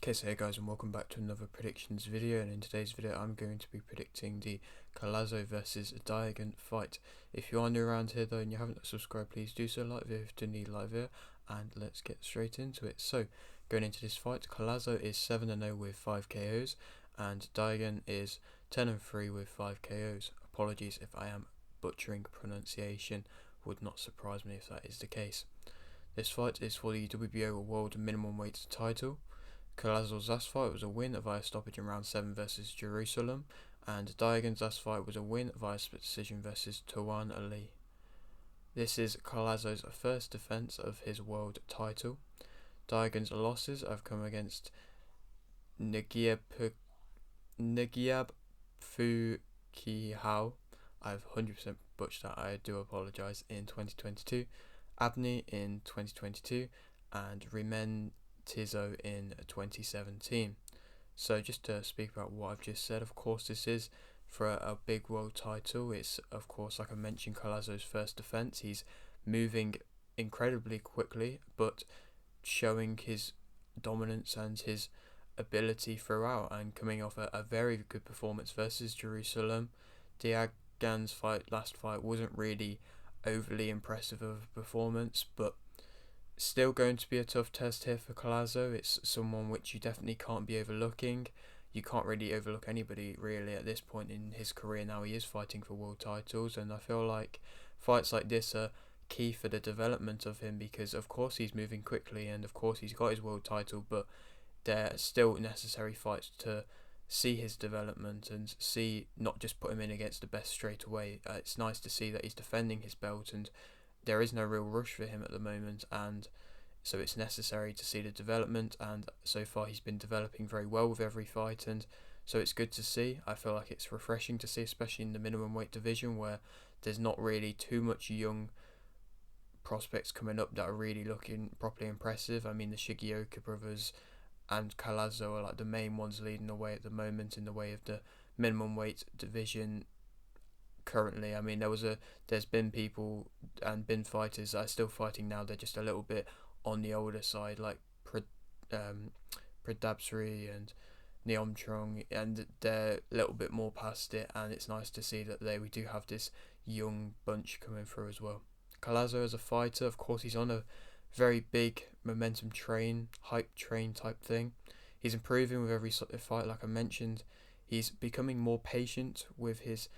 Okay, so hey guys, and welcome back to another predictions video, and in today's video I'm going to be predicting the Collazo versus Diagan fight. If you are new around here though and you haven't subscribed, please do so, like the video if you need like video, and let's get straight into it. So, going into this fight, Collazo is 7-0 with 5 KOs, and Diagan is 10-3 with 5 KOs. Apologies if I am butchering pronunciation, would not surprise me if that is the case. This fight is for the WBO World Minimum Weight title. Collazo's last fight was a win via stoppage in round 7 versus Jerusalem, and Diagan's last fight was a win via split decision versus Tawan Ali. This is Collazo's first defense of his world title. Diagan's losses have come against Nagyab Fukihao. I've 100% butchered that, I do apologise, in 2022, Abney in 2022, and Rimen Tizo in 2017. So just to speak about what I've just said, of course this is for a big world title. It's of course, like I mentioned, Collazo's first defense. He's moving incredibly quickly but showing his dominance and his ability throughout, and coming off a very good performance versus Jerusalem. Diagan's last fight wasn't really overly impressive of a performance, but still going to be a tough test here for Collazo. It's someone which you definitely can't be overlooking. You can't really overlook anybody really at this point in his career. Now he is fighting for world titles, and I feel like fights like this are key for the development of him, because of course he's moving quickly and of course he's got his world title, but they're still necessary fights to see his development and see, not just put him in against the best straight away. It's nice to see that he's defending his belt, and there is no real rush for him at the moment, and so it's necessary to see the development, and so far he's been developing very well with every fight, and so it's good to see. I feel like it's refreshing to see, especially in the minimum weight division where there's not really too much young prospects coming up that are really looking properly impressive. I mean, the Shigeoka brothers and Collazo are like the main ones leading the way at the moment in the way of the minimum weight division currently. I mean, there's been people and been fighters that are still fighting now. They're just a little bit on the older side, like Pradabsri and Neomtrong, and they're a little bit more past it, and it's nice to see that we do have this young bunch coming through as well. Collazo as a fighter, of course, he's on a very big momentum train, hype train type thing. He's improving with every fight, like I mentioned. He's becoming more patient with his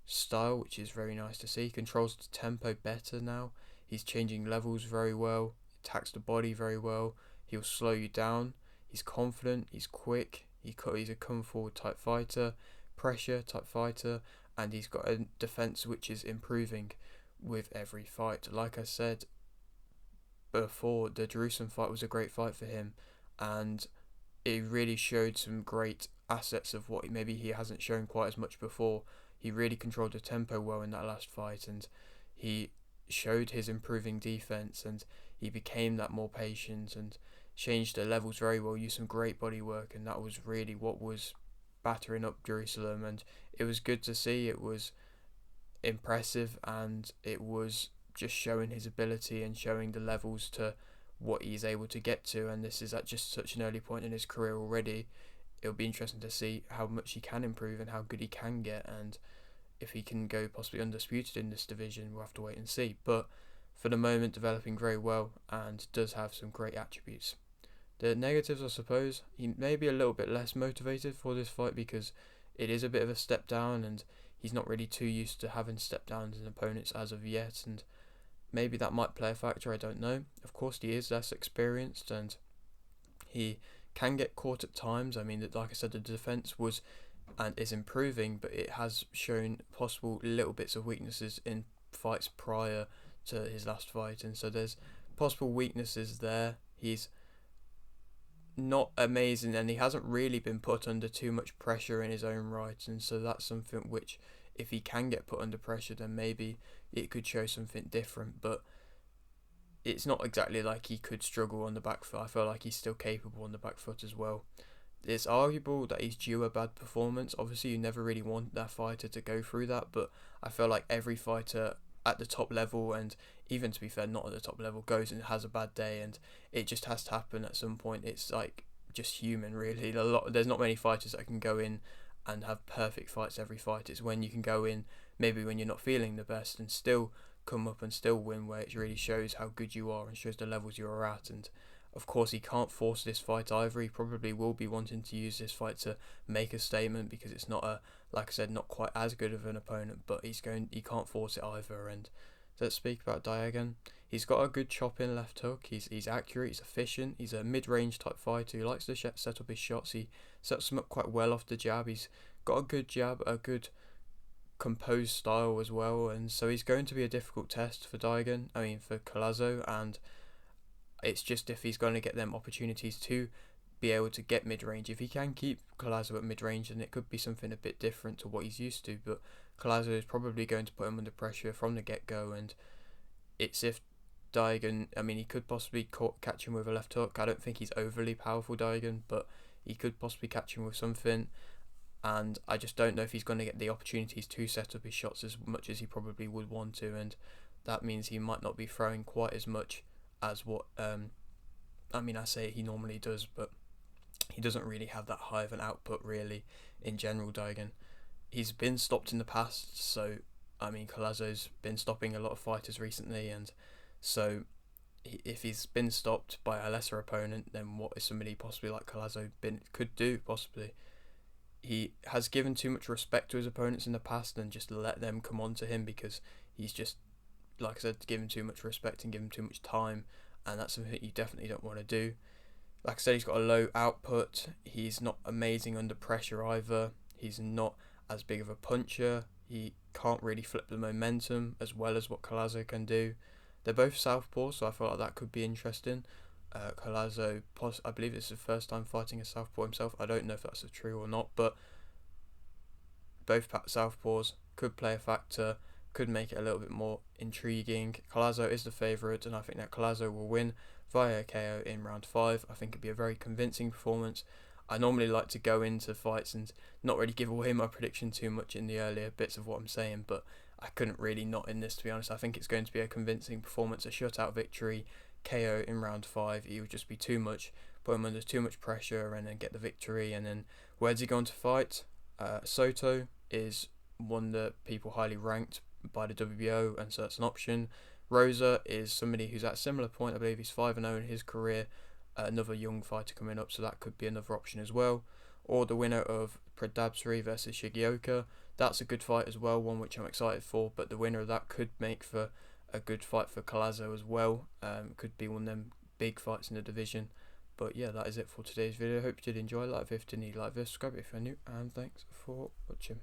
style, which is very nice to see. He controls the tempo better now. He's changing levels very well, attacks the body very well. He'll slow you down. He's confident, he's quick, he's a come forward type fighter, pressure type fighter, and he's got a defense which is improving with every fight. Like I said before, the Jerusalem fight was a great fight for him, and it really showed some great assets of what maybe he hasn't shown quite as much before. He really controlled the tempo well in that last fight, and he showed his improving defense, and he became that more patient and changed the levels very well, used some great body work, and that was really what was battering up Jerusalem, and it was good to see. It was impressive, and it was just showing his ability and showing the levels to what he's able to get to, and this is at just such an early point in his career already. It'll be interesting to see how much he can improve and how good he can get, and if he can go possibly undisputed in this division, we'll have to wait and see. But for the moment, developing very well and does have some great attributes. The negatives, I suppose, he may be a little bit less motivated for this fight because it is a bit of a step down, and he's not really too used to having step downs in opponents as of yet, and maybe that might play a factor, I don't know. Of course, he is less experienced and he can get caught at times. I mean, like I said, the defense was and is improving, but it has shown possible little bits of weaknesses in fights prior to his last fight, and so there's possible weaknesses there. He's not amazing, and he hasn't really been put under too much pressure in his own right, and so that's something which, if he can get put under pressure, then maybe it could show something different. But it's not exactly like he could struggle on the back foot. I feel like he's still capable on the back foot as well. It's arguable that he's due a bad performance. Obviously, you never really want that fighter to go through that, but I feel like every fighter at the top level, and even to be fair, not at the top level, goes and has a bad day, and it just has to happen at some point. It's like just human, really. There's not many fighters that can go in and have perfect fights every fight. It's when you can go in maybe when you're not feeling the best and still come up and still win, where it really shows how good you are and shows the levels you're at. And of course, he can't force this fight either. He probably will be wanting to use this fight to make a statement, because it's not like I said, not quite as good of an opponent, but he can't force it either. And let's speak about Diagan. He's got a good chop in left hook. He's accurate. He's efficient. He's a mid-range type fighter who likes to set up his shots. He sets them up quite well off the jab. He's got a good jab, a good composed style as well, and so he's going to be a difficult test for for Collazo. And it's just if he's going to get them opportunities to be able to get mid-range. If he can keep Collazo at mid-range, then it could be something a bit different to what he's used to, but Collazo is probably going to put him under pressure from the get-go. And it's if Diagan, he could possibly catch him with a left hook. I don't think he's overly powerful, Diagan, but he could possibly catch him with something. And I just don't know if he's going to get the opportunities to set up his shots as much as he probably would want to, and that means he might not be throwing quite as much as what I say he normally does, but he doesn't really have that high of an output really in general. Diagan, he's been stopped in the past, so Collazo's been stopping a lot of fighters recently, and so if he's been stopped by a lesser opponent, then what is somebody possibly like Collazo could do possibly? He has given too much respect to his opponents in the past and just let them come on to him, because he's just, like I said, given too much respect and given too much time, and that's something that you definitely don't want to do. Like I said, he's got a low output. He's not amazing under pressure either. He's not as big of a puncher. He can't really flip the momentum as well as what Collazo can do. They're both southpaws, so I feel like that could be interesting. Collazo, I believe it's his first time fighting a southpaw himself. I don't know if that's true or not, but both southpaws could play a factor, could make it a little bit more intriguing. Collazo is the favourite, and I think that Collazo will win via KO in round 5. I think it'd be a very convincing performance. I normally like to go into fights and not really give away my prediction too much in the earlier bits of what I'm saying, but I couldn't really not in this, to be honest. I think it's going to be a convincing performance, a shutout victory, KO in round 5. He would just be too much, put him under too much pressure, and then get the victory. And then where's he going to fight? Soto is one that people highly ranked by the WBO, and so that's an option. Rosa is somebody who's at a similar point. I believe he's 5-0 in his career. Another young fighter coming up, so that could be another option as well. Or the winner of Pradabsri versus Shigioka. That's a good fight as well, one which I'm excited for, but the winner of that could make for a good fight for Collazo as well. Could be one of them big fights in the division. But yeah, that is it for today's video. Hope you did enjoy. Like if you did, like this, subscribe if you're new, and thanks for watching.